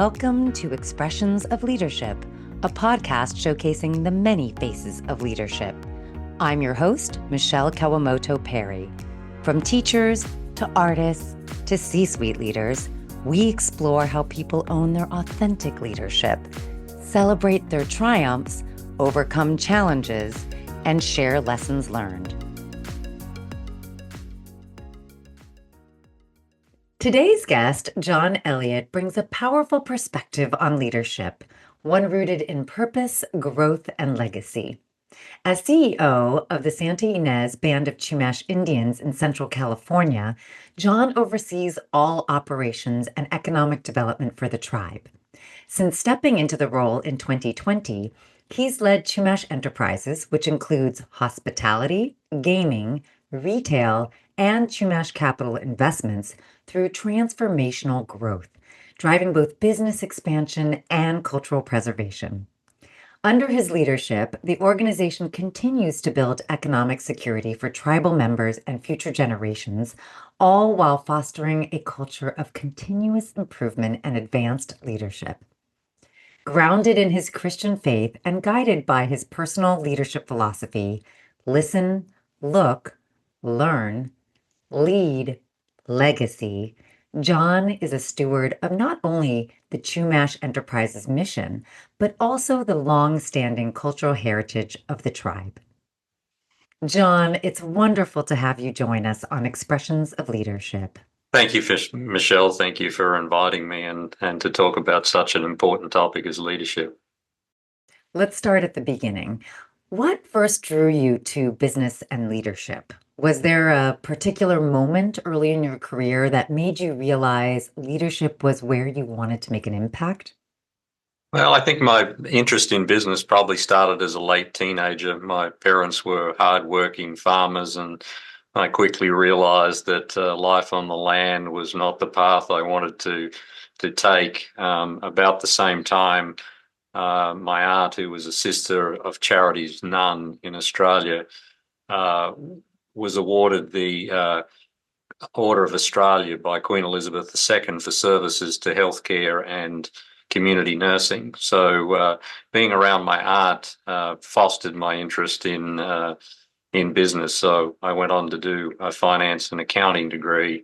Welcome to Expressions of Leadership, a podcast showcasing the many faces of leadership. I'm your host, Michele Kawamoto Perry. From teachers to artists to C-suite leaders, we explore how people own their authentic leadership, celebrate their triumphs, overcome challenges, and share lessons learned. Today's guest, John Elliott, brings a powerful perspective on leadership, one rooted in purpose, growth, and legacy. As CEO of the Santa Ynez Band of Chumash Indians in Central California, John oversees all operations and economic development for the tribe. Since stepping into the role in 2020, he's led Chumash Enterprises, which includes hospitality, gaming, retail, and Chumash capital investments through transformational growth, driving both business expansion and cultural preservation. Under his leadership, the organization continues to build economic security for tribal members and future generations, all while fostering a culture of continuous improvement and advanced leadership. Grounded in his Christian faith and guided by his personal leadership philosophy, listen, look, learn, lead, legacy, John is a steward of not only the Chumash Enterprises mission, but also the long-standing cultural heritage of the tribe. John, it's wonderful to have you join us on Expressions of Leadership. Thank you, Michele. Thank you for inviting me and to talk about such an important topic as leadership. Let's start at the beginning. What first drew you to business and leadership? Was there a particular moment early in your career that made you realize leadership was where you wanted to make an impact? Well, I think my interest in business probably started as a late teenager. My parents were hardworking farmers, and I quickly realized that life on the land was not the path I wanted to take. About the same time, my aunt, who was a Sister of Charity's nun in Australia, was awarded the Order of Australia by Queen Elizabeth II for services to healthcare and community nursing. So being around my aunt fostered my interest in business. So I went on to do a finance and accounting degree.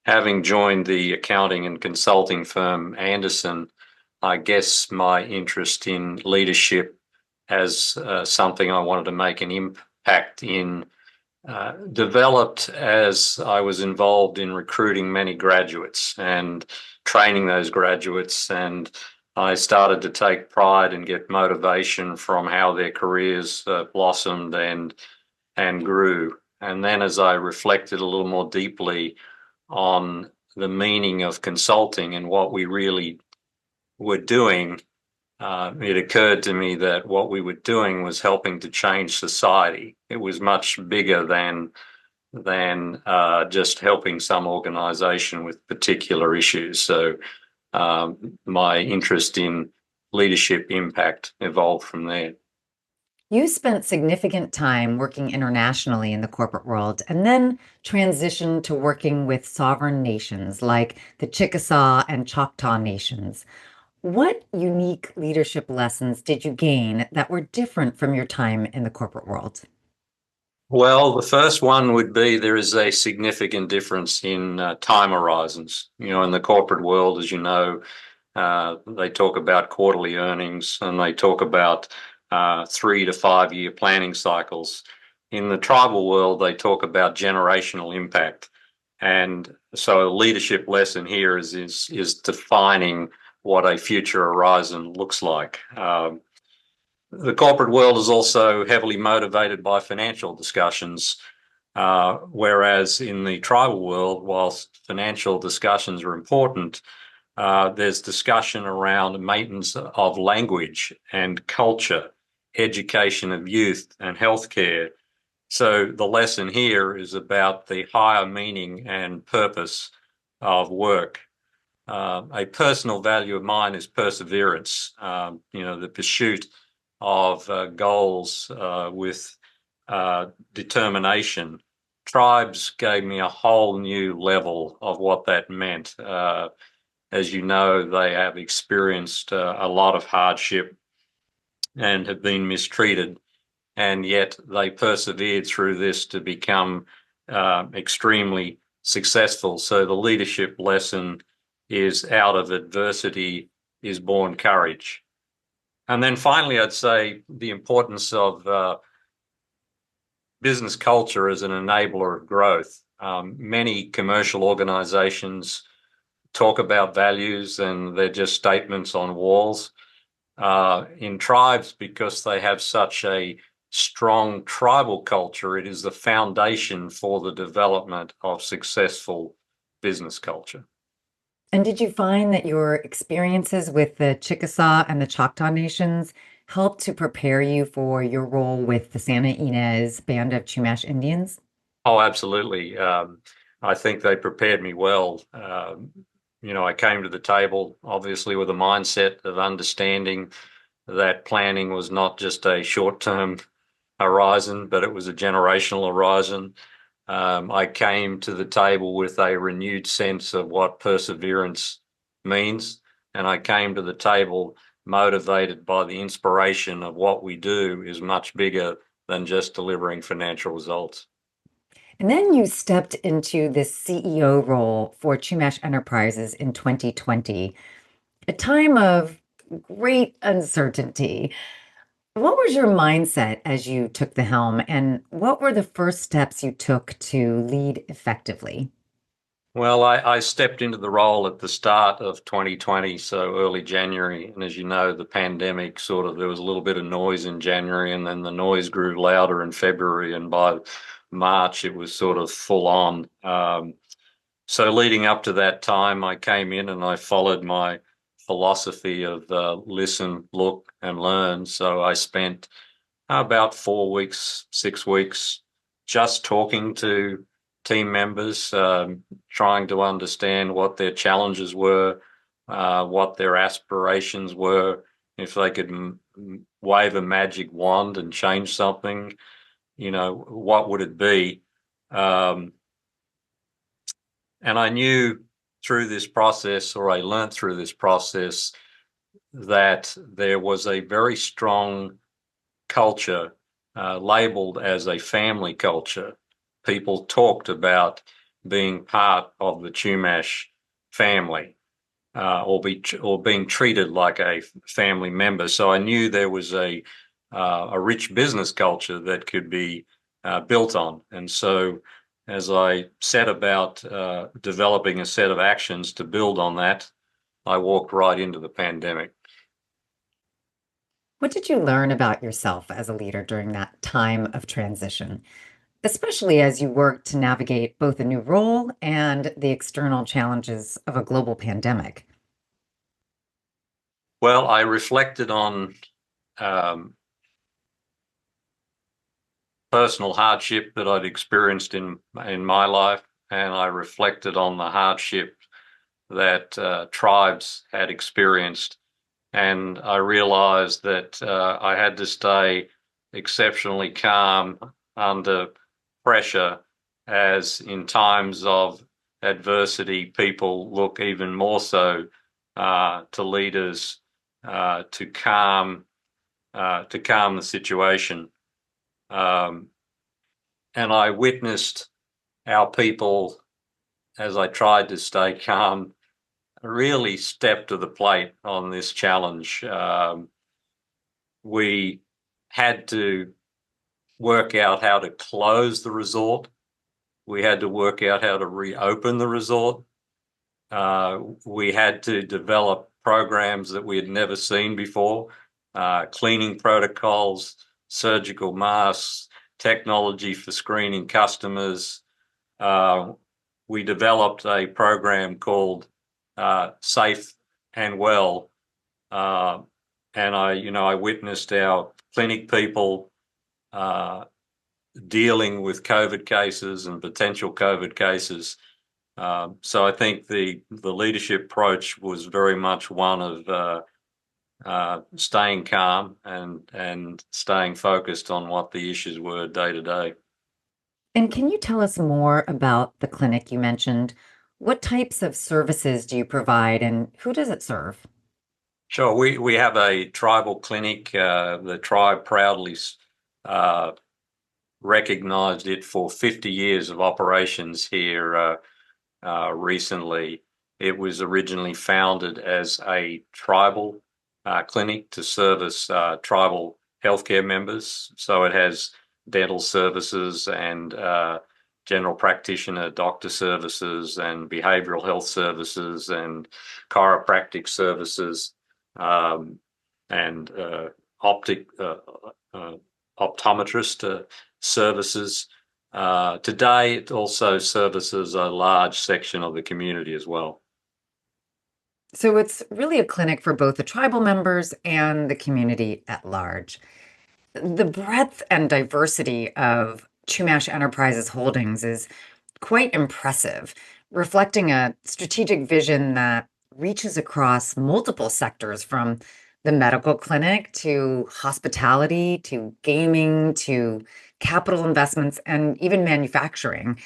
Having joined the accounting and consulting firm Anderson, I guess my interest in leadership as something I wanted to make an impact in developed as I was involved in recruiting many graduates and training those graduates, and I started to take pride and get motivation from how their careers blossomed and grew. And then as I reflected a little more deeply on the meaning of consulting and what we really were doing, it occurred to me that what we were doing was helping to change society. It was much bigger than just helping some organization with particular issues. So my interest in leadership impact evolved from there. You spent significant time working internationally in the corporate world and then transitioned to working with sovereign nations like the Chickasaw and Choctaw nations. What unique leadership lessons did you gain that were different from your time in the corporate world? Well, the first one would be there is a significant difference in time horizons. In the corporate world, as you know, they talk about quarterly earnings and they talk about 3 to 5 year planning cycles. In the tribal world, they talk about generational impact. And so a leadership lesson here is defining what a future horizon looks like. The corporate world is also heavily motivated by financial discussions, whereas in the tribal world, whilst financial discussions are important, there's discussion around maintenance of language and culture, education of youth, and healthcare. So the lesson here is about the higher meaning and purpose of work. A personal value of mine is perseverance, the pursuit of goals with determination. Tribes gave me a whole new level of what that meant. as you know, they have experienced a lot of hardship and have been mistreated, and yet they persevered through this to become extremely successful. So the leadership lesson is out of adversity is born courage. And then finally, I'd say the importance of business culture as an enabler of growth. Many commercial organizations talk about values and they're just statements on walls. In tribes, because they have such a strong tribal culture, it is the foundation for the development of successful business culture. And did you find that your experiences with the Chickasaw and the Choctaw Nations helped to prepare you for your role with the Santa Ynez Band of Chumash Indians? Oh, absolutely. I think they prepared me well. I came to the table obviously with a mindset of understanding that planning was not just a short-term horizon, but it was a generational horizon. I came to the table with a renewed sense of what perseverance means, and I came to the table motivated by the inspiration of what we do is much bigger than just delivering financial results. And then you stepped into this CEO role for Chumash Enterprises in 2020, a time of great uncertainty. What was your mindset as you took the helm, and what were the first steps you took to lead effectively? Well, I stepped into the role at the start of 2020, so early January. And as you know, the pandemic there was a little bit of noise in January, and then the noise grew louder in February. And by March, it was sort of full on. So leading up to that time, I came in and I followed my philosophy of listen, look, and learn. So I spent about 4 weeks, 6 weeks, just talking to team members, trying to understand what their challenges were, what their aspirations were, if they could wave a magic wand and change something, what would it be? Um, and I knew through this process, or I learned through this process, that there was a very strong culture labeled as a family culture. People talked about being part of the Chumash family, or being treated like a family member. So I knew there was a rich business culture that could be built on. And so as I set about developing a set of actions to build on that, I walked right into the pandemic. What did you learn about yourself as a leader during that time of transition, especially as you worked to navigate both a new role and the external challenges of a global pandemic? Well, I reflected on um, personal hardship that I'd experienced in my life, and I reflected on the hardship that tribes had experienced, and I realized that I had to stay exceptionally calm under pressure, as in times of adversity, people look even more so to leaders to calm the situation. Um, and I witnessed our people, as I tried to stay calm, really step to the plate on this challenge. We had to work out how to close the resort. We had to work out how to reopen the resort. We had to develop programs that we had never seen before, cleaning protocols, surgical masks, technology for screening customers. Uh, we developed a program called Safe and Well, uh, and I witnessed our clinic people dealing with COVID cases and potential COVID cases. So I think the leadership approach was very much one of staying calm and staying focused on what the issues were day to day. And can you tell us more about the clinic you mentioned? What types of services do you provide and who does it serve? Sure. We have a tribal clinic. The tribe proudly uh, recognized it for 50 years of operations here recently. It was originally founded as a tribal clinic to service tribal healthcare members. So it has dental services and general practitioner doctor services and behavioral health services and chiropractic services um, and optic uh, optometrist services. Today, it also services a large section of the community as well. So it's really a clinic for both the tribal members and the community at large. The breadth and diversity of Chumash Enterprises Holdings is quite impressive, reflecting a strategic vision that reaches across multiple sectors from the medical clinic to hospitality to gaming to capital investments and even manufacturing.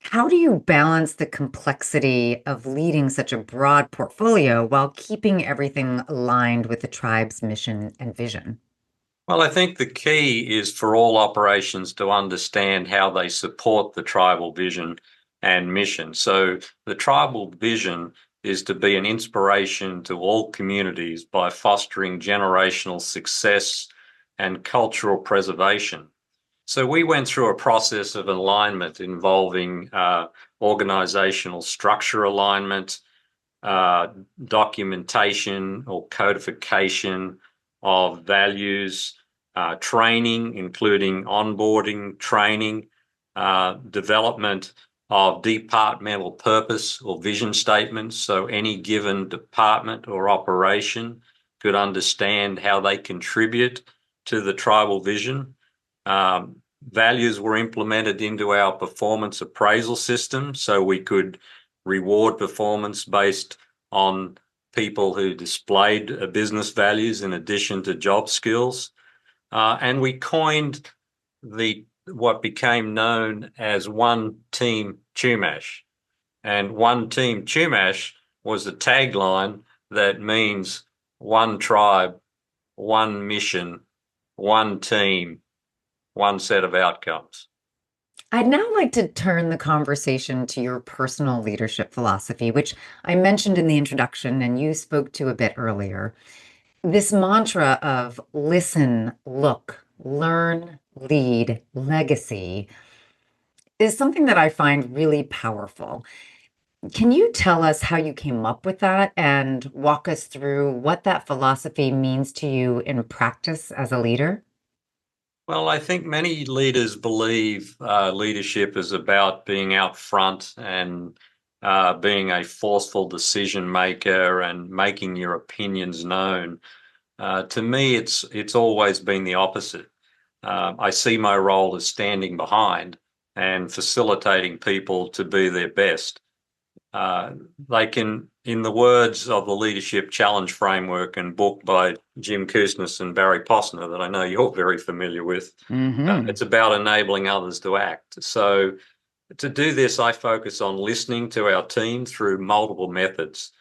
How do you balance the complexity of leading such a broad portfolio while keeping everything aligned with the tribe's mission and vision? Well, I think the key is for all operations to understand how they support the tribal vision and mission. So the tribal vision is to be an inspiration to all communities by fostering generational success and cultural preservation. So we went through a process of alignment involving organizational structure alignment, uh, documentation or codification of values, training, including onboarding training, development of departmental purpose or vision statements. So any given department or operation could understand how they contribute to the tribal vision. Values were implemented into our performance appraisal system so we could reward performance based on people who displayed business values in addition to job skills. And we coined the what became known as One Team Chumash. And One Team Chumash was a tagline that means one tribe, one mission, one team, one set of outcomes. I'd now like to turn the conversation to your personal leadership philosophy, which I mentioned in the introduction and you spoke to a bit earlier. This mantra of listen, look, learn, lead, legacy is something that I find really powerful. Can you tell us how you came up with that and walk us through what that philosophy means to you in practice as a leader? Well, I think many leaders believe leadership is about being out front and being a forceful decision maker and making your opinions known. To me, it's always been the opposite. I see my role as standing behind and facilitating people to be their best. Uh, they can, in the words of the Leadership Challenge Framework and book by Jim Kousnas and Barry Posner that I know you're very familiar with, Hmm. it's about enabling others to act. So to do this, I focus on listening to our team through multiple methods.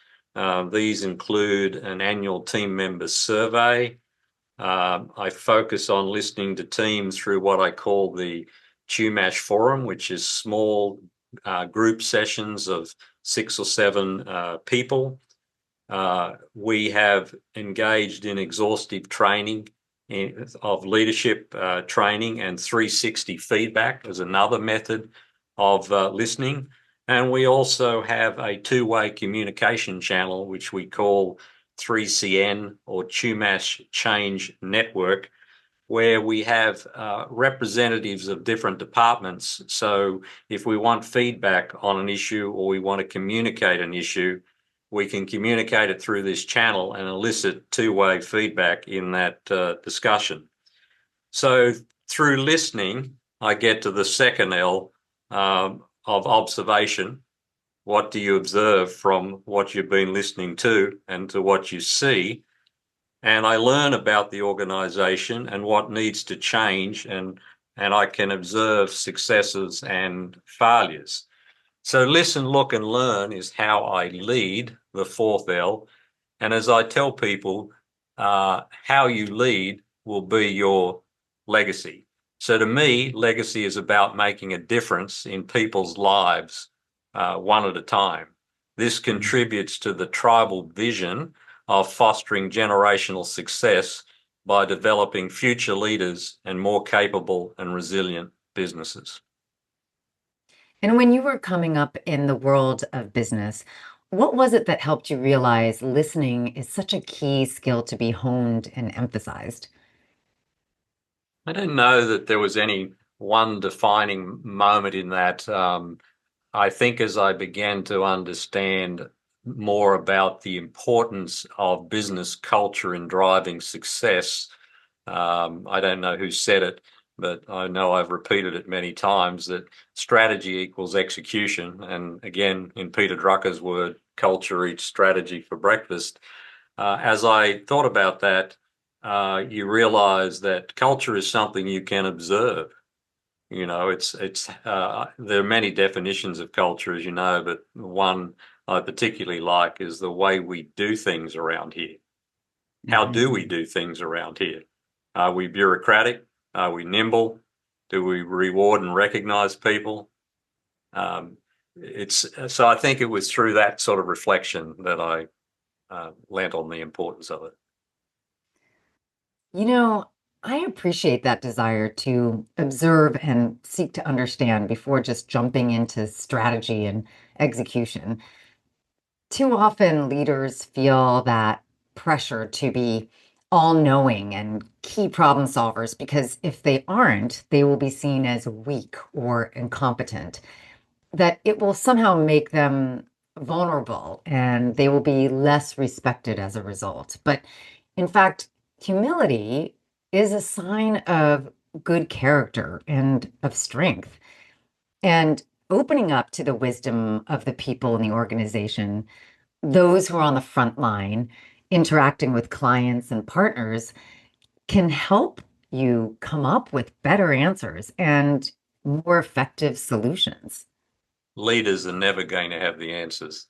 These include an annual team members survey. I focus on listening to teams through what I call the Chumash Forum, which is small group sessions of 6 or 7 people. We have engaged in exhaustive training of leadership training, and 360 feedback is another method of listening. And we also have a two-way communication channel, which we call 3CN or Chumash Change Network, where we have representatives of different departments. So if we want feedback on an issue or we want to communicate an issue, we can communicate it through this channel and elicit two-way feedback in that discussion. So through listening, I get to the second L of observation. What do you observe from what you've been listening to and to what you see? And I learn about the organization and what needs to change, and I can observe successes and failures. So listen, look, and learn is how I lead, the fourth L. And as I tell people, how you lead will be your legacy. So to me, legacy is about making a difference in people's lives, one at a time. This contributes to the tribal vision of fostering generational success by developing future leaders and more capable and resilient businesses. And when you were coming up in the world of business, what was it that helped you realize listening is such a key skill to be honed and emphasized? I don't know that there was any one defining moment in that. I think as I began to understand more about the importance of business culture in driving success, I don't know who said it, but I know I've repeated it many times that strategy equals execution. And again, in Peter Drucker's word, culture eats strategy for breakfast. As I thought about that, you realize that culture is something you can observe. There are many definitions of culture, as you know, but one I particularly like is the way we do things around here. How Mhm. do we do things around here? Are we bureaucratic? Are we nimble? Do we reward and recognize people? Um, it's so I think it was through that sort of reflection that I lent on the importance of it. You know, I appreciate that desire to observe and seek to understand before just jumping into strategy and execution. Too often, leaders feel that pressure to be all knowing and key problem solvers because if they aren't, they will be seen as weak or incompetent, that it will somehow make them vulnerable and they will be less respected as a result. But in fact, humility is a sign of good character and of strength. And opening up to the wisdom of the people in the organization, those who are on the front line, interacting with clients and partners, can help you come up with better answers and more effective solutions. Leaders are never going to have the answers.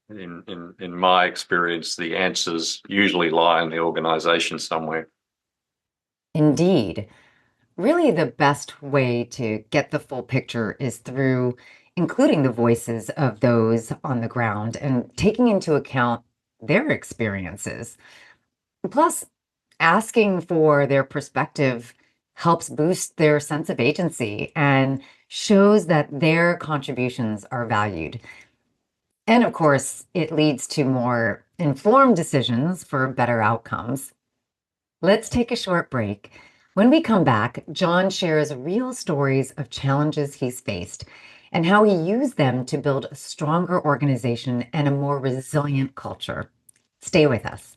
In my experience, the answers usually lie in the organization somewhere. Indeed. Really, the best way to get the full picture is through including the voices of those on the ground and taking into account their experiences. Plus, asking for their perspective helps boost their sense of agency and shows that their contributions are valued. And of course, it leads to more informed decisions for better outcomes. Let's take a short break. When we come back, John shares real stories of challenges he's faced and how he used them to build a stronger organization and a more resilient culture. Stay with us.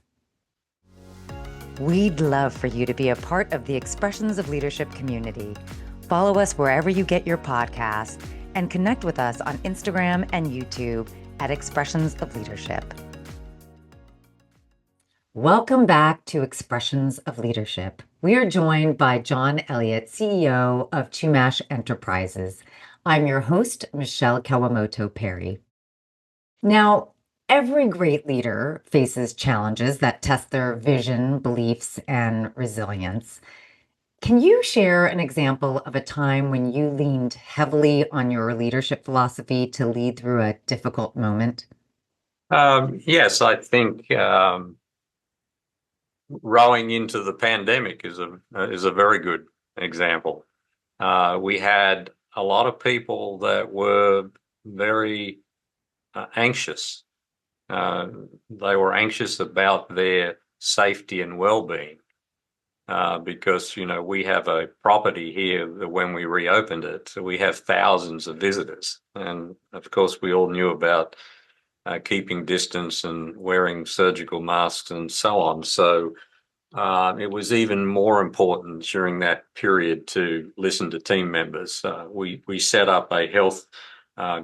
We'd love for you to be a part of the Expressions of Leadership community. Follow us wherever you get your podcasts and connect with us on Instagram and YouTube at Expressions of Leadership. Welcome back to Expressions of Leadership. We are joined by John Elliott, CEO of Chumash Enterprises. I'm your host, Michele Kawamoto Perry. Now, every great leader faces challenges that test their vision, beliefs, and resilience. Can you share an example of a time when you leaned heavily on your leadership philosophy to lead through a difficult moment? Yes, I think rowing into the pandemic is a very good example. We had a lot of people that were very anxious. Uh, they were anxious about their safety and well-being because we have a property here that when we reopened it, we have thousands of visitors, and of course we all knew about keeping distance and wearing surgical masks and so on. So it was even more important during that period to listen to team members. We set up a health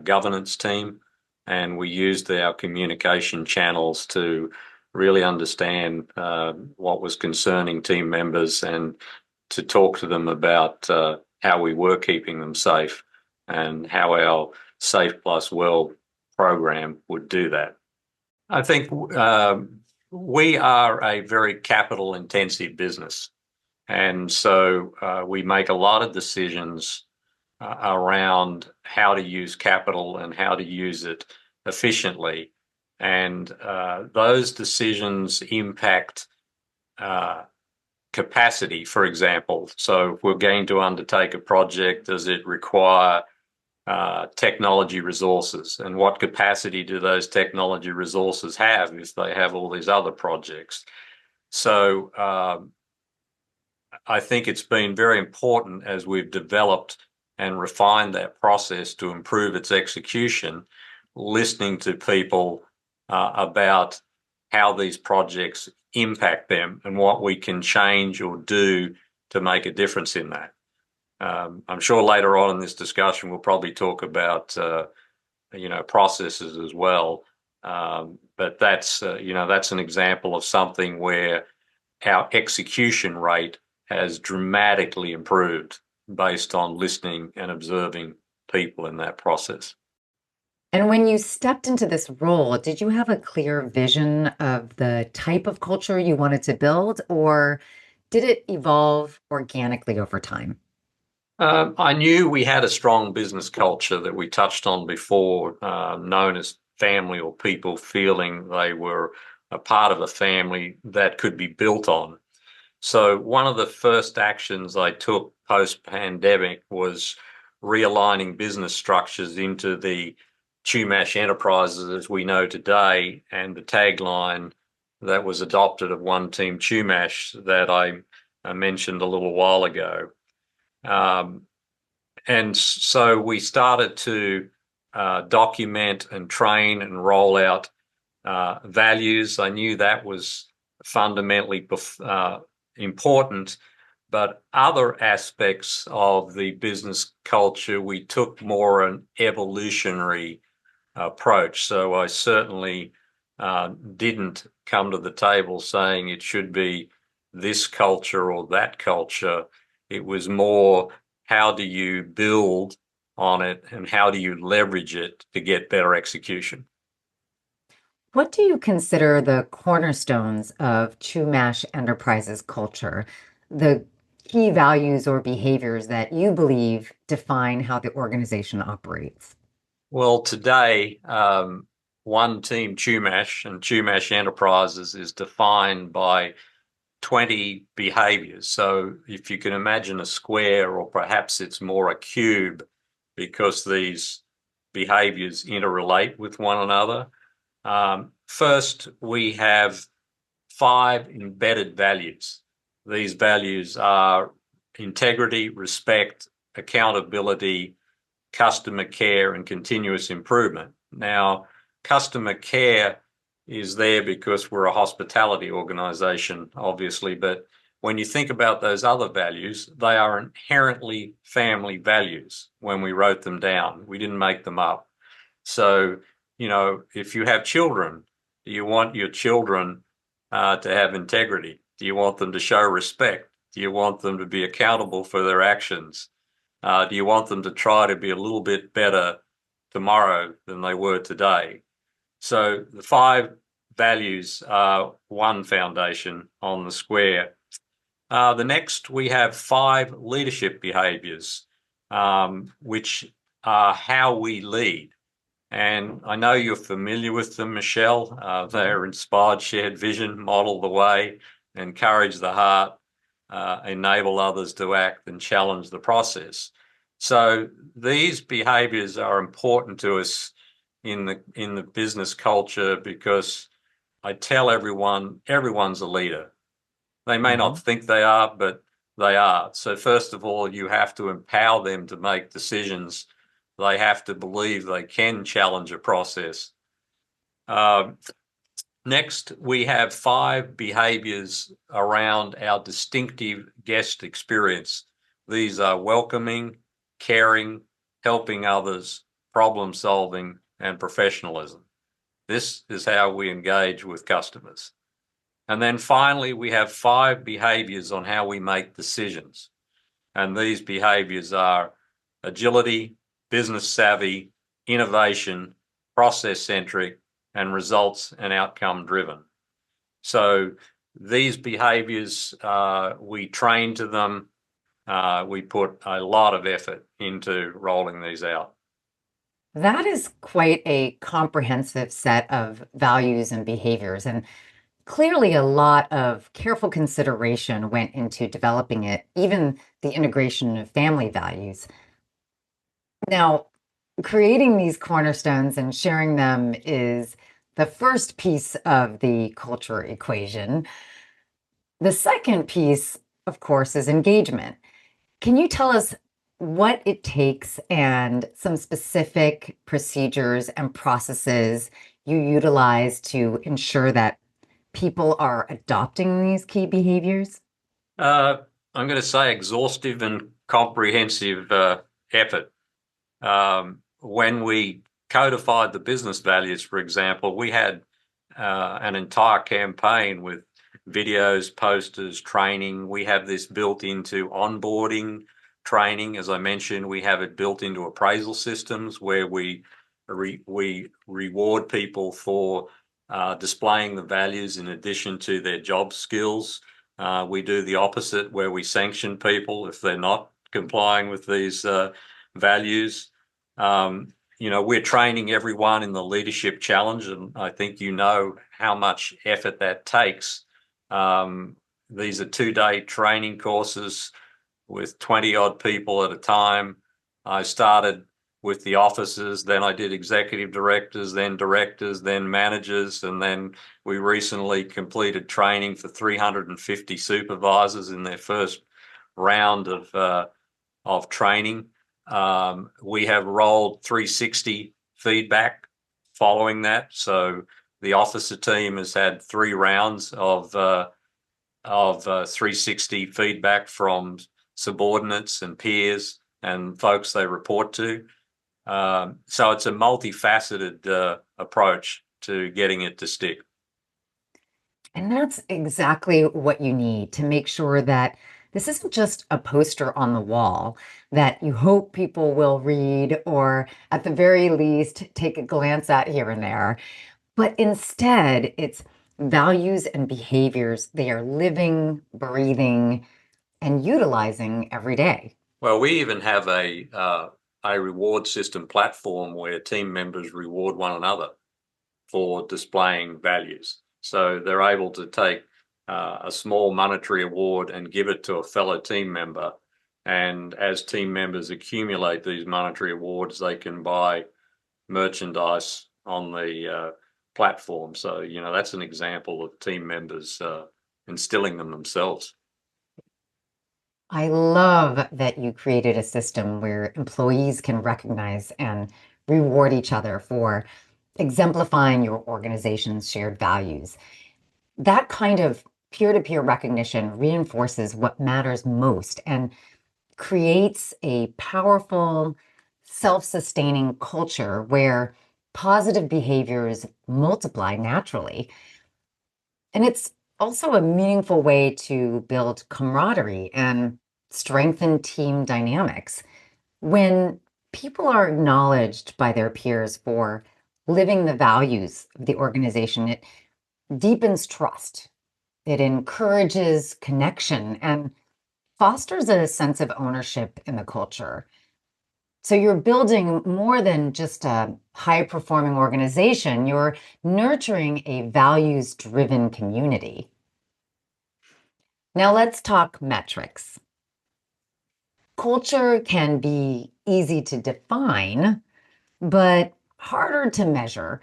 governance team, and we used our communication channels to really understand what was concerning team members and to talk to them about how we were keeping them safe and how our Safe Plus Well program would do that. I think we are a very capital intensive business. And so we make a lot of decisions around how to use capital and how to use it efficiently. And those decisions impact capacity, for example. So if we're going to undertake a project, does it require technology resources? And what capacity do those technology resources have if they have all these other projects? So I think it's been very important as we've developed and refined that process to improve its execution, listening to people about how these projects impact them and what we can change or do to make a difference in that. I'm sure later on in this discussion we'll probably talk about processes as well, but that's an example of something where our execution rate has dramatically improved based on listening and observing people in that process. And when you stepped into this role, did you have a clear vision of the type of culture you wanted to build, or did it evolve organically over time? I knew we had a strong business culture that we touched on before, known as family, or people feeling they were a part of a family that could be built on. So one of the first actions I took post-pandemic was realigning business structures into the Chumash Enterprises as we know today, and the tagline that was adopted of One Team Chumash that I mentioned a little while ago. And so we started to document and train and roll out values. I knew that was fundamentally important, but other aspects of the business culture, we took more an evolutionary approach. So I certainly didn't come to the table saying it should be this culture or that culture. It was more, how do you build on it and how do you leverage it to get better execution? What do you consider the cornerstones of Chumash Enterprises culture, the key values or behaviors that you believe define how the organization operates? Well, today, One Team Chumash and Chumash Enterprises is defined by 20 behaviors. So if you can imagine a square, or perhaps it's more a cube, because these behaviors interrelate with one another. First, we have 5 embedded values. These values are integrity, respect, accountability, customer care, and continuous improvement. Now, customer care is there because we're a hospitality organization, obviously, but when you think about those other values, they are inherently family values when we wrote them down. We didn't make them up. So, if you have children, do you want your children to have integrity? Do you want them to show respect? Do you want them to be accountable for their actions? Do you want them to try to be a little bit better tomorrow than they were today? So the 5 values are one foundation on the square. The next, we have 5 leadership behaviors, which are how we lead. And I know you're familiar with them, Michele. They're inspired, shared vision, model the way, encourage the heart, enable others to act, and challenge the process. So these behaviors are important to us in the business culture, because I tell everyone, everyone's a leader. They may not think they are, but they are. So first of all, you have to empower them to make decisions. They have to believe they can challenge a process. Next, we have 5 behaviors around our distinctive guest experience. These are welcoming, caring, helping others, problem solving, and professionalism. This is how we engage with customers. And then finally, we have 5 behaviors on how we make decisions. And these behaviors are agility, business savvy, innovation, process-centric, and results and outcome-driven. So these behaviors, we train to them. We put a lot of effort into rolling these out. That is quite a comprehensive set of values and behaviors. And clearly, a lot of careful consideration went into developing it, even the integration of family values. Now, creating these cornerstones and sharing them is the first piece of the culture equation. The second piece, of course, is engagement. Can you tell us what it takes and some specific procedures and processes you utilize to ensure that people are adopting these key behaviors? Uh, I'm going to say exhaustive and comprehensive effort. When we codified the business values, for example, we had an entire campaign with videos, posters, training. We have this built into onboarding training. As I mentioned, we have it built into appraisal systems where we reward people for displaying the values in addition to their job skills. We do the opposite where we sanction people if they're not complying with these values. We're training everyone in the leadership challenge, and I think you know how much effort that takes. These are 2-day training courses with 20 odd people at a time. I started with the officers, then I did executive directors, then managers, and then we recently completed training for 350 supervisors in their first round of training. We have rolled 360 feedback following that. So the officer team has had 3 rounds of 360 feedback from subordinates and peers and folks they report to. So it's a multifaceted approach to getting it to stick. And that's exactly what you need to make sure that this isn't just a poster on the wall that you hope people will read or, at the very least, take a glance at here and there. But instead, it's values and behaviors they are living, breathing, and utilizing every day. Well, we even have a reward system platform where team members reward one another for displaying values. So they're able to take a small monetary award and give it to a fellow team member. And as team members accumulate these monetary awards, they can buy merchandise on the platform. So, that's an example of team members instilling them themselves. I love that you created a system where employees can recognize and reward each other for exemplifying your organization's shared values. That kind of peer-to-peer recognition reinforces what matters most and creates a powerful, self-sustaining culture where positive behaviors multiply naturally. And it's also a meaningful way to build camaraderie and strengthen team dynamics. When people are acknowledged by their peers for living the values of the organization, it deepens trust. It encourages connection and fosters a sense of ownership in the culture. So you're building more than just a high performing organization, you're nurturing a values driven community. Now let's talk metrics. Culture can be easy to define, but harder to measure.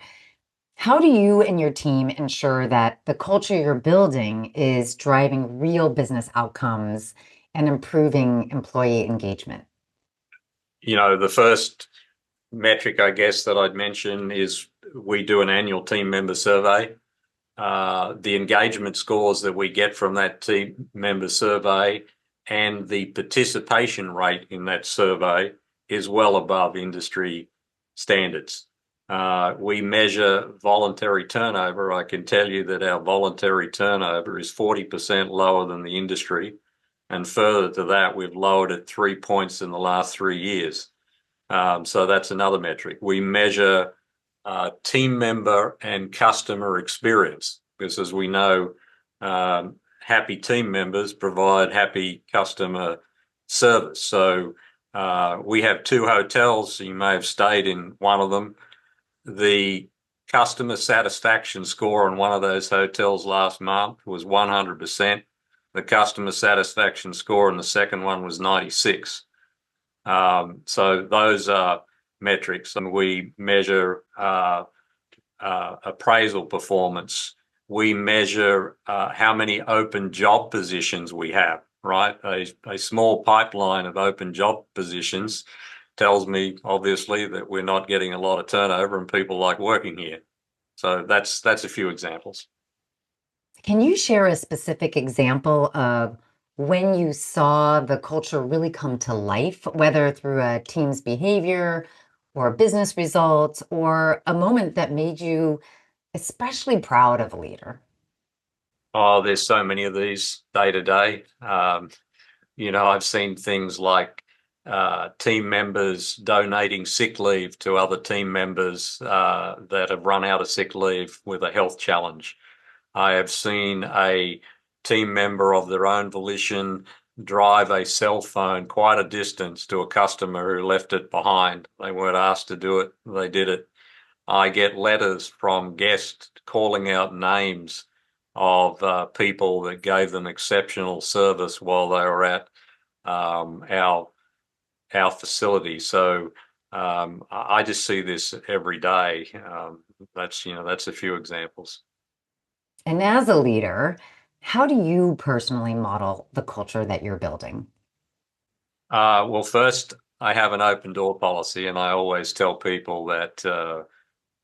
How do you and your team ensure that the culture you're building is driving real business outcomes and improving employee engagement? The first metric, I guess, that I'd mention is we do an annual team member survey. The engagement scores that we get from that team member survey and the participation rate in that survey is well above industry standards. We measure voluntary turnover. I can tell you that our voluntary turnover is 40% lower than the industry. And further to that, we've lowered it 3 points in the last 3 years. So that's another metric. We measure team member and customer experience because, as we know, happy team members provide happy customer service. So we have two hotels. So you may have stayed in one of them. The customer satisfaction score on one of those hotels last month was 100%. The customer satisfaction score in the second one was 96. So those are metrics, and we measure appraisal performance. We measure how many open job positions we have, right? A small pipeline of open job positions tells me, obviously, that we're not getting a lot of turnover and people like working here. So that's a few examples. Can you share a specific example of when you saw the culture really come to life, whether through a team's behavior or business results, or a moment that made you especially proud of a leader? Oh, there's so many of these day to day. I've seen things like team members donating sick leave to other team members that have run out of sick leave with a health challenge. I have seen a team member of their own volition drive a cell phone quite a distance to a customer who left it behind. They weren't asked to do it, they did it. I get letters from guests calling out names of people that gave them exceptional service while they were at our facility. So I just see this every day. That's a few examples. And as a leader, how do you personally model the culture that you're building? Well, first, I have an open door policy, and I always tell people that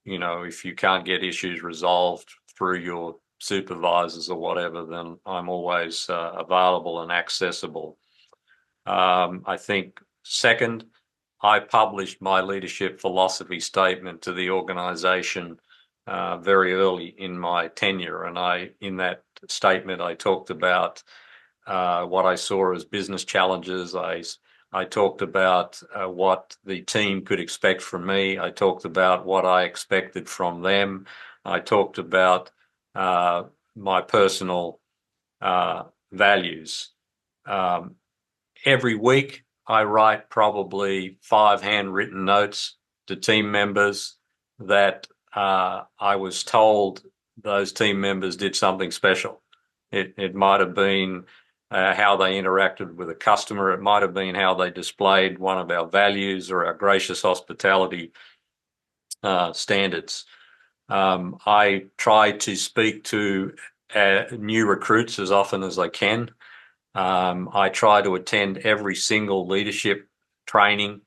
if you can't get issues resolved through your supervisors or whatever, then I'm always available and accessible. I think second, I published my leadership philosophy statement to the organization very early in my tenure, and in that statement, I talked about what I saw as business challenges. I talked about what the team could expect from me. I talked about what I expected from them. I talked about my personal values. Um, every week, I write probably 5 handwritten notes to team members that I was told those team members did something special. It might have been how they interacted with a customer. It might have been how they displayed one of our values or our gracious hospitality standards. I try to speak to new recruits as often as I can. I try to attend every single leadership training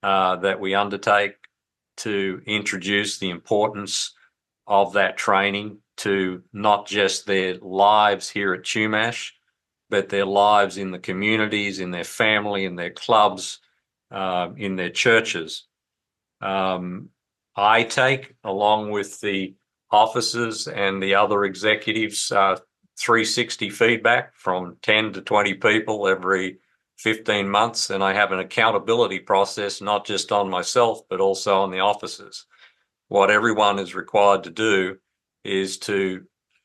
that we undertake to introduce the importance of that training to not just their lives here at Chumash, but their lives in the communities, in their family, in their clubs, in their churches. I take, along with the officers and the other executives, 360 feedback from 10 to 20 people every 15 months. And I have an accountability process, not just on myself, but also on the officers. What everyone is required to do is to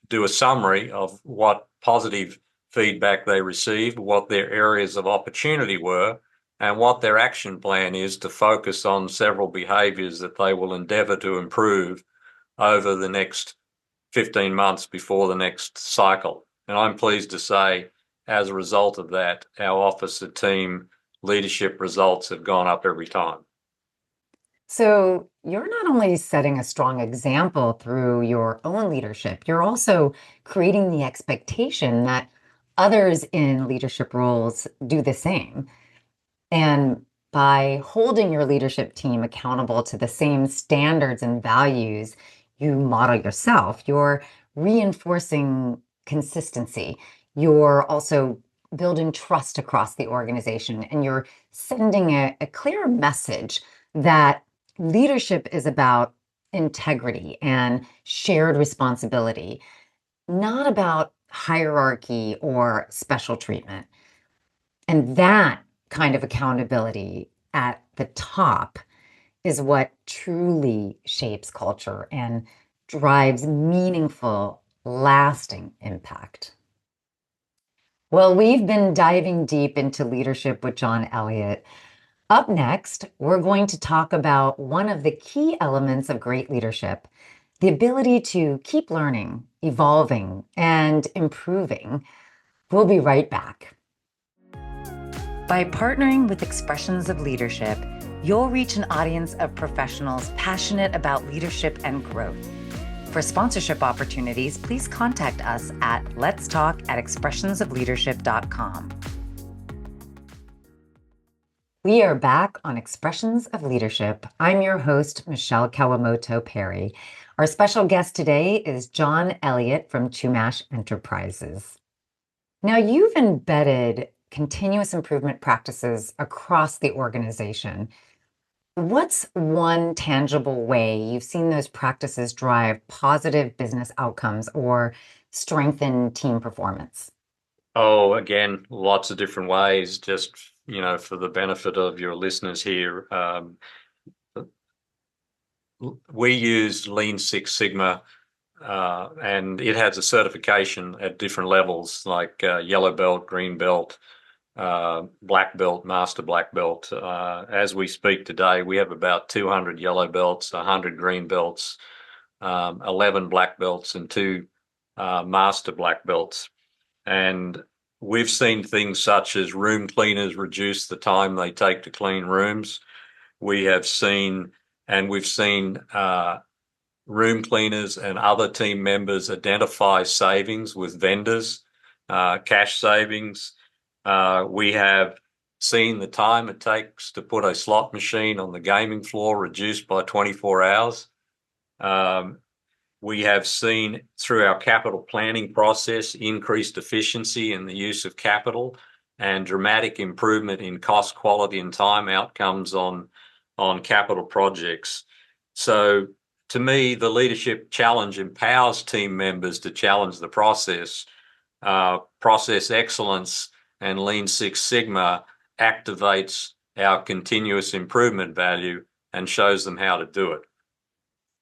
do a summary of what positive feedback they received, what their areas of opportunity were, and what their action plan is to focus on several behaviors that they will endeavor to improve over the next 15 months before the next cycle. And I'm pleased to say, as a result of that, our officer team leadership results have gone up every time. So you're not only setting a strong example through your own leadership, you're also creating the expectation that others in leadership roles do the same. And by holding your leadership team accountable to the same standards and values you model yourself, you're reinforcing consistency. You're also building trust across the organization, and you're sending a clear message that leadership is about integrity and shared responsibility, not about hierarchy or special treatment. And that kind of accountability at the top is what truly shapes culture and drives meaningful, lasting impact. Well, we've been diving deep into leadership with John Elliott. Up next, we're going to talk about one of the key elements of great leadership, the ability to keep learning, evolving, and improving. We'll be right back. By partnering with Expressions of Leadership, you'll reach an audience of professionals passionate about leadership and growth. For sponsorship opportunities, please contact us at letstalk@expressionsofleadership.com. We are back on Expressions of Leadership. I'm your host, Michele Kawamoto Perry. Our special guest today is John Elliott from Chumash Enterprises. Now, you've embedded continuous improvement practices across the organization. What's one tangible way you've seen those practices drive positive business outcomes or strengthen team performance? Oh, again, lots of different ways. Just, for the benefit of your listeners here, we use Lean Six Sigma, and it has a certification at different levels, like yellow belt, green belt, black belt, master black belt. As we speak today, we have about 200 yellow belts, 100 green belts, 11 black belts, and two master black belts. And we've seen things such as room cleaners reduce the time they take to clean rooms. We've seen room cleaners and other team members identify savings with vendors, cash savings. We have seen the time it takes to put a slot machine on the gaming floor reduced by 24 hours. We have seen through our capital planning process increased efficiency in the use of capital and dramatic improvement in cost, quality, and time outcomes on capital projects. So to me, the leadership challenge empowers team members to challenge the process. Process excellence and Lean Six Sigma activates our continuous improvement value and shows them how to do it.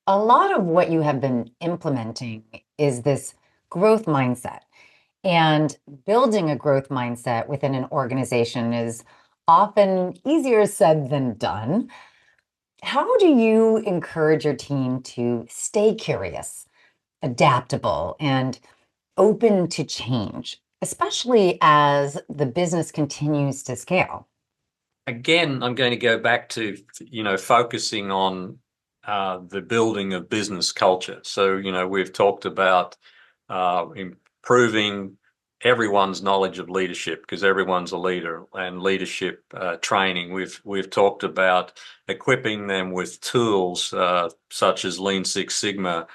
A lot of what you have been implementing is this growth mindset. And building a growth mindset within an organization is often easier said than done. How do you encourage your team to stay curious, adaptable, and open to change, especially as the business continues to scale? Again, I'm going to go back to, focusing on the building of business culture. So, we've talked about improving everyone's knowledge of leadership because everyone's a leader, and leadership training. We've talked about equipping them with tools such as Lean Six Sigma.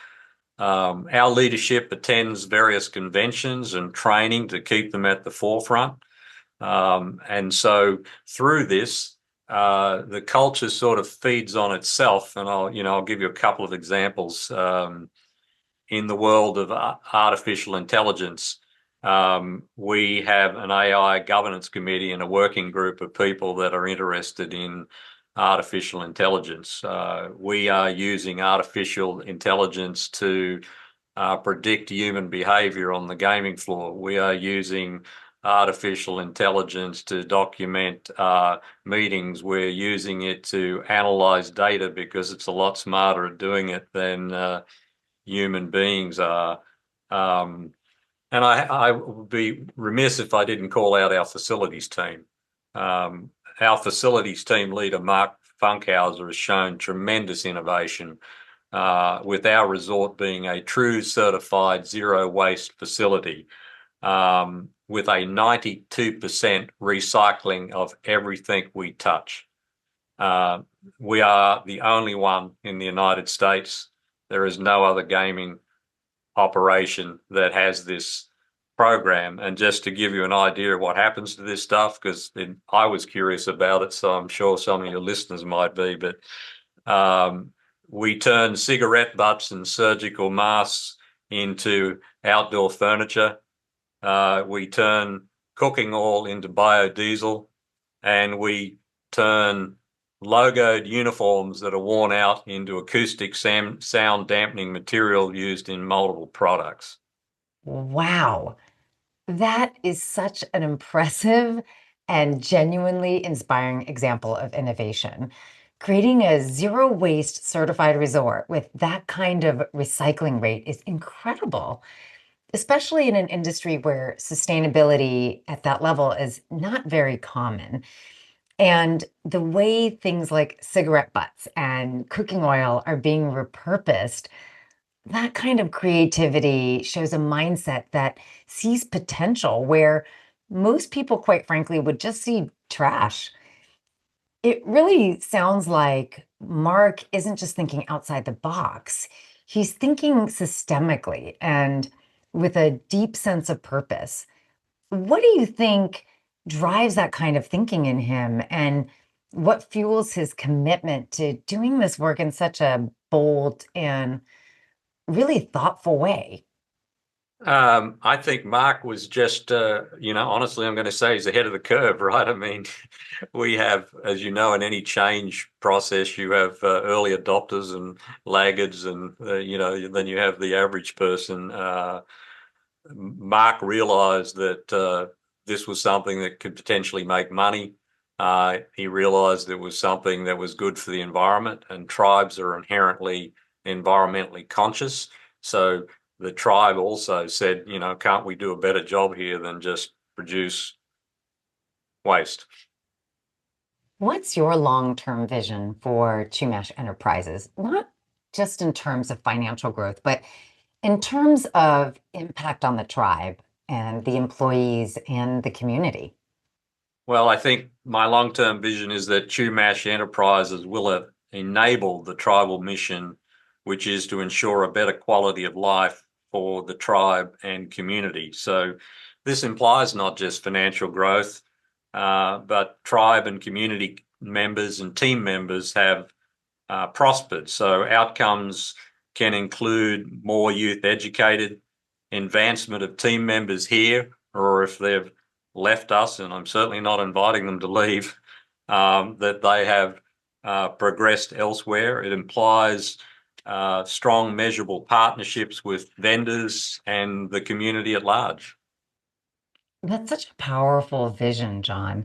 Our leadership attends various conventions and training to keep them at the forefront. And so through this, the culture sort of feeds on itself. And I'll give you a couple of examples. In the world of artificial intelligence, we have an AI governance committee and a working group of people that are interested in artificial intelligence. We are using artificial intelligence to predict human behavior on the gaming floor. We are using artificial intelligence to document meetings. We're using it to analyze data because it's a lot smarter at doing it than human beings are. And I would be remiss if I didn't call out our facilities team. Our facilities team leader, Mark Funkhauser, has shown tremendous innovation with our resort being a true certified zero waste facility with a 92% recycling of everything we touch. We are the only one in the United States. There is no other gaming operation that has this program. And just to give you an idea of what happens to this stuff, because I was curious about it, so I'm sure some of your listeners might be, but we turn cigarette butts and surgical masks into outdoor furniture. We turn cooking oil into biodiesel, and we turn logoed uniforms that are worn out into acoustic sound dampening material used in multiple products. Wow. That is such an impressive and genuinely inspiring example of innovation. Creating a zero waste certified resort with that kind of recycling rate is incredible, especially in an industry where sustainability at that level is not very common. And the way things like cigarette butts and cooking oil are being repurposed, that kind of creativity shows a mindset that sees potential where most people, quite frankly, would just see trash. It really sounds like Mark isn't just thinking outside the box, he's thinking systemically and with a deep sense of purpose. What do you think drives that kind of thinking in him, and what fuels his commitment to doing this work in such a bold and really thoughtful way? I think Mark was just, honestly, I'm going to say he's ahead of the curve, right? I mean, we have, as you know, in any change process, you have early adopters and laggards, and then you have the average person. Mark realized that this was something that could potentially make money. He realized it was something that was good for the environment, and tribes are inherently environmentally conscious. So the tribe also said, can't we do a better job here than just produce waste? What's your long-term vision for Chumash Enterprises? Not just in terms of financial growth, but in terms of impact on the tribe and the employees and the community. Well, I think my long-term vision is that Chumash Enterprises will enable the tribal mission, which is to ensure a better quality of life for the tribe and community. So this implies not just financial growth, but tribe and community members and team members have prospered. So outcomes can include more youth educated, advancement of team members here, or if they've left us, and I'm certainly not inviting them to leave, that they have progressed elsewhere. It implies strong, measurable partnerships with vendors and the community at large. That's such a powerful vision, John.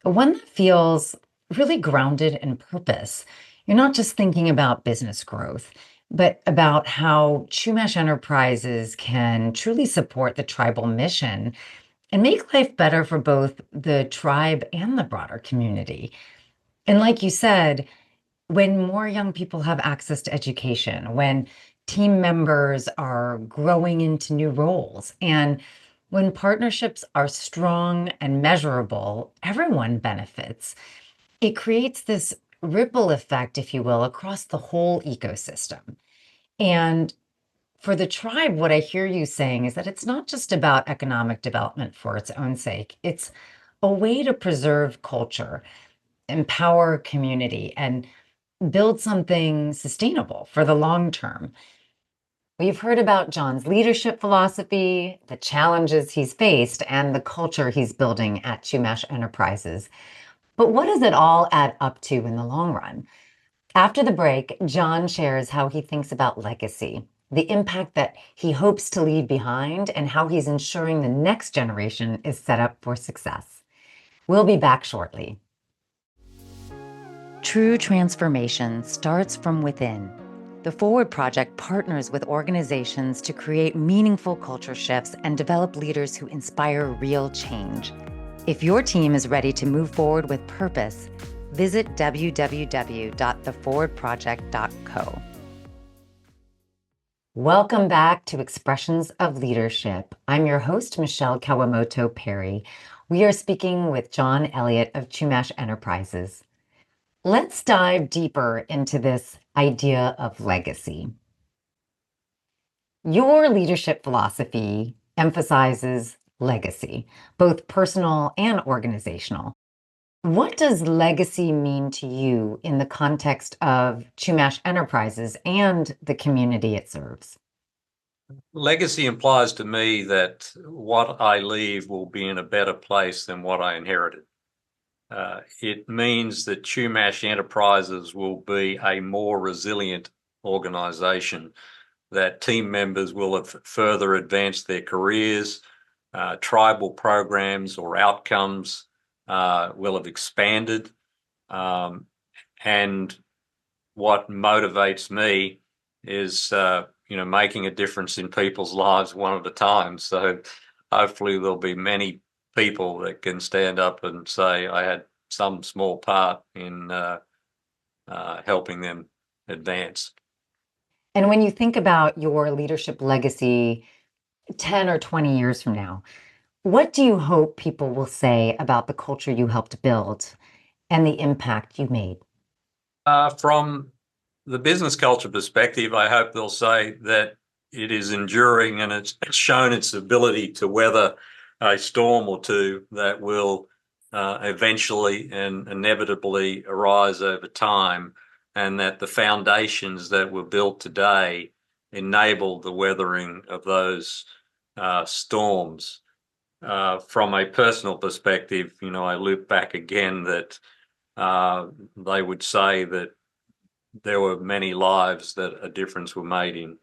One that feels really grounded in purpose. You're not just thinking about business growth, but about how Chumash Enterprises can truly support the tribal mission and make life better for both the tribe and the broader community. And like you said, when more young people have access to education, when team members are growing into new roles, and when partnerships are strong and measurable, everyone benefits. It creates this ripple effect, if you will, across the whole ecosystem. And for the tribe, what I hear you saying is that it's not just about economic development for its own sake. It's a way to preserve culture, empower community, and build something sustainable for the long term. We've heard about John's leadership philosophy, the challenges he's faced, and the culture he's building at Chumash Enterprises. But what does it all add up to in the long run? After the break, John shares how he thinks about legacy, the impact that he hopes to leave behind, and how he's ensuring the next generation is set up for success. We'll be back shortly. True transformation starts from within. The Forward Project partners with organizations to create meaningful culture shifts and develop leaders who inspire real change. If your team is ready to move forward with purpose, visit www.theforwardproject.co. Welcome back to Expressions of Leadership. I'm your host, Michele Kawamoto Perry. We are speaking with John Elliott of Chumash Enterprises. Let's dive deeper into this idea of legacy. Your leadership philosophy emphasizes legacy, both personal and organizational. What does legacy mean to you in the context of Chumash Enterprises and the community it serves? Legacy implies to me that what I leave will be in a better place than what I inherited. It means that Chumash Enterprises will be a more resilient organization, that team members will have further advanced their careers, tribal programs or outcomes will have expanded. And what motivates me is, making a difference in people's lives one at a time. So hopefully there'll be many people that can stand up and say, I had some small part in helping them advance. And when you think about your leadership legacy 10 or 20 years from now, what do you hope people will say about the culture you helped build and the impact you made? From the business culture perspective, I hope they'll say that it is enduring and it's shown its ability to weather a storm or two that will eventually and inevitably arise over time, and that the foundations that were built today enable the weathering of those storms. From a personal perspective, I loop back again that they would say that there were many lives that a difference were made in.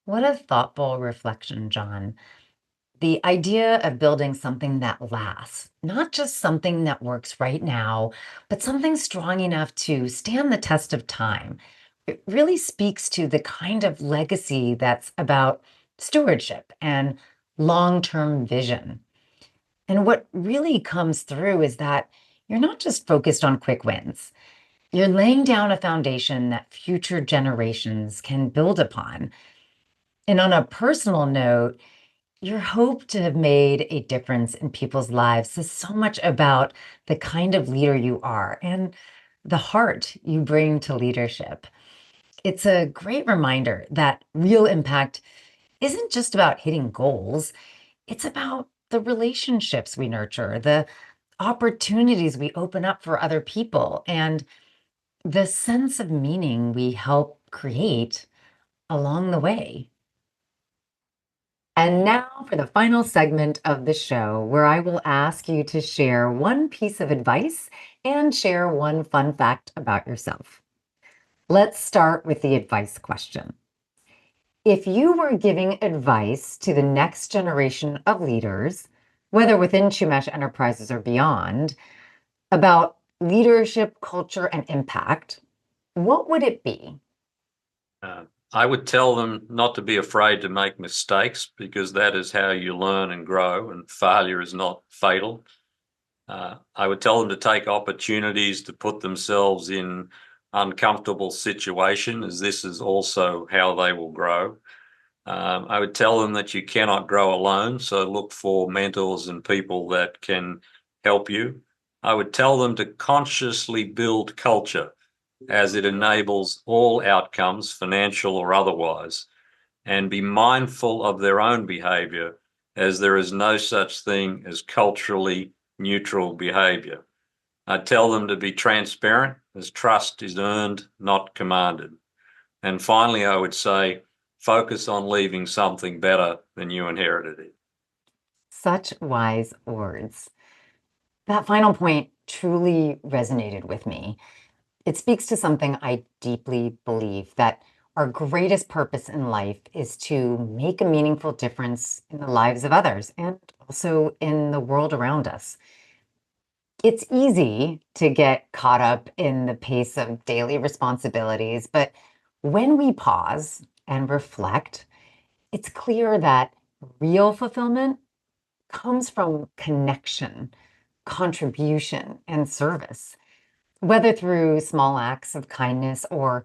What a thoughtful reflection, John. The idea of building something that lasts, not just something that works right now, but something strong enough to stand the test of time. It really speaks to the kind of legacy that's about stewardship and long term vision. And what really comes through is that you're not just focused on quick wins. You're laying down a foundation that future generations can build upon. And on a personal note, your hope to have made a difference in people's lives is so much about the kind of leader you are and the heart you bring to leadership. It's a great reminder that real impact isn't just about hitting goals, it's about the relationships we nurture, the opportunities we open up for other people, and the sense of meaning we help create along the way. And now for the final segment of the show, where I will ask you to share one piece of advice and share one fun fact about yourself. Let's start with the advice question. If you were giving advice to the next generation of leaders, whether within Chumash Enterprises or beyond, about leadership, culture, and impact, what would it be? Uh, I would tell them not to be afraid to make mistakes, because that is how you learn and grow, and failure is not fatal. I would tell them to take opportunities to put themselves in uncomfortable situations, as this is also how they will grow. I would tell them that you cannot grow alone, so look for mentors and people that can help you. I would tell them to consciously build culture, as it enables all outcomes, financial or otherwise, and be mindful of their own behavior, as there is no such thing as culturally neutral behavior. I tell them to be transparent, as trust is earned, not commanded. And finally, I would say, focus on leaving something better than you inherited it. Such wise words. That final point truly resonated with me. It speaks to something I deeply believe, that our greatest purpose in life is to make a meaningful difference in the lives of others and also in the world around us. It's easy to get caught up in the pace of daily responsibilities, but when we pause and reflect, it's clear that real fulfillment comes from connection, contribution, and service, whether through small acts of kindness or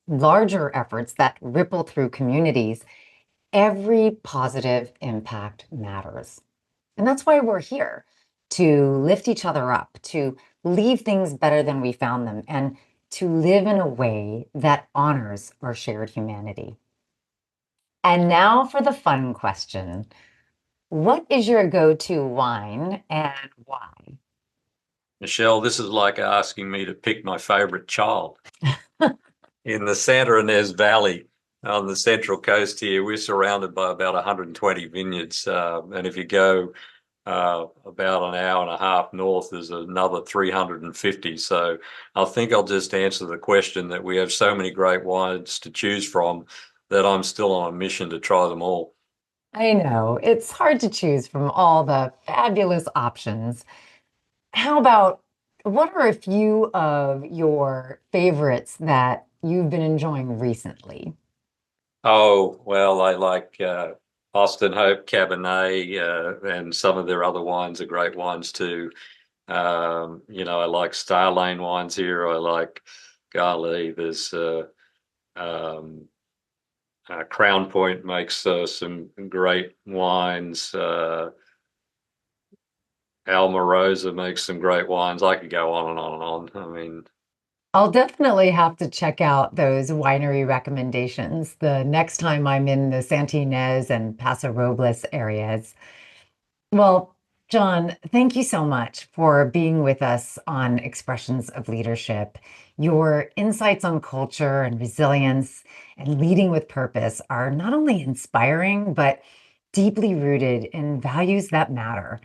larger efforts that ripple through communities. Every positive impact matters. And that's why we're here, to lift each other up, to leave things better than we found them, and to live in a way that honors our shared humanity. And now for the fun question. What is your go-to wine and why? Michele, this is like asking me to pick my favorite child. In the Santa Ynez Valley on the central coast here, we're surrounded by about 120 vineyards. And if you go about an hour and a half north is another 350. So I think I'll just answer the question that we have so many great wines to choose from that I'm still on a mission to try them all. I know it's hard to choose from all the fabulous options. How about what are a few of your favorites that you've been enjoying recently? Oh, well, I like Austin Hope Cabernet, and some of their other wines are great wines too. I like Star Lane wines here. I like golly, there's um, Crown Point makes some great wines. Almarosa makes some great wines. I could go on and on and on. I mean, I'll definitely have to check out those winery recommendations the next time I'm in the Santa Ynez and Paso Robles areas. Well, John, thank you so much for being with us on Expressions of Leadership. Your insights on culture and resilience and leading with purpose are not only inspiring, but deeply rooted in values that matter.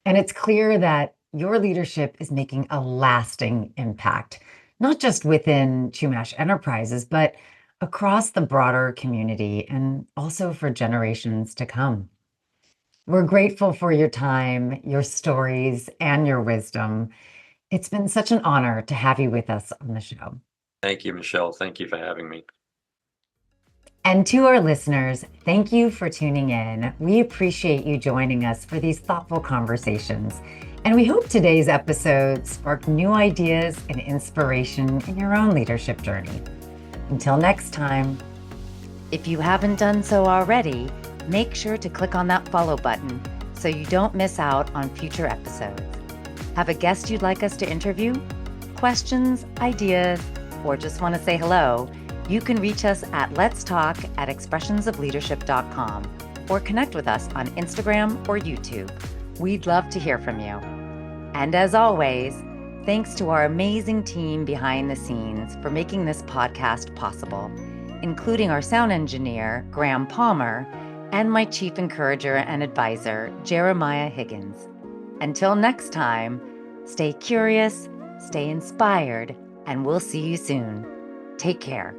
And it's clear that your leadership is making a lasting impact, not just within Chumash Enterprises, but across the broader community and also for generations to come. We're grateful for your time, your stories, and your wisdom. It's been such an honor to have you with us on the show. thank you, Michelle. Thank you for having me. And to our listeners, thank you for tuning in. We appreciate you joining us for these thoughtful conversations. And we hope today's episode sparked new ideas and inspiration in your own leadership journey. Until next time, if you haven't done so already, make sure to click on that follow button so you don't miss out on future episodes. Have a guest you'd like us to interview? Questions, ideas, or just want to say hello? You can reach us at letstalk@expressionsofleadership.com or connect with us on Instagram or YouTube. We'd love to hear from you. And as always, thanks to our amazing team behind the scenes for making this podcast possible, including our sound engineer, Graham Palmer, and my chief encourager and advisor, Jeremiah Higgins. Until next time, stay curious, stay inspired, and we'll see you soon. Take care.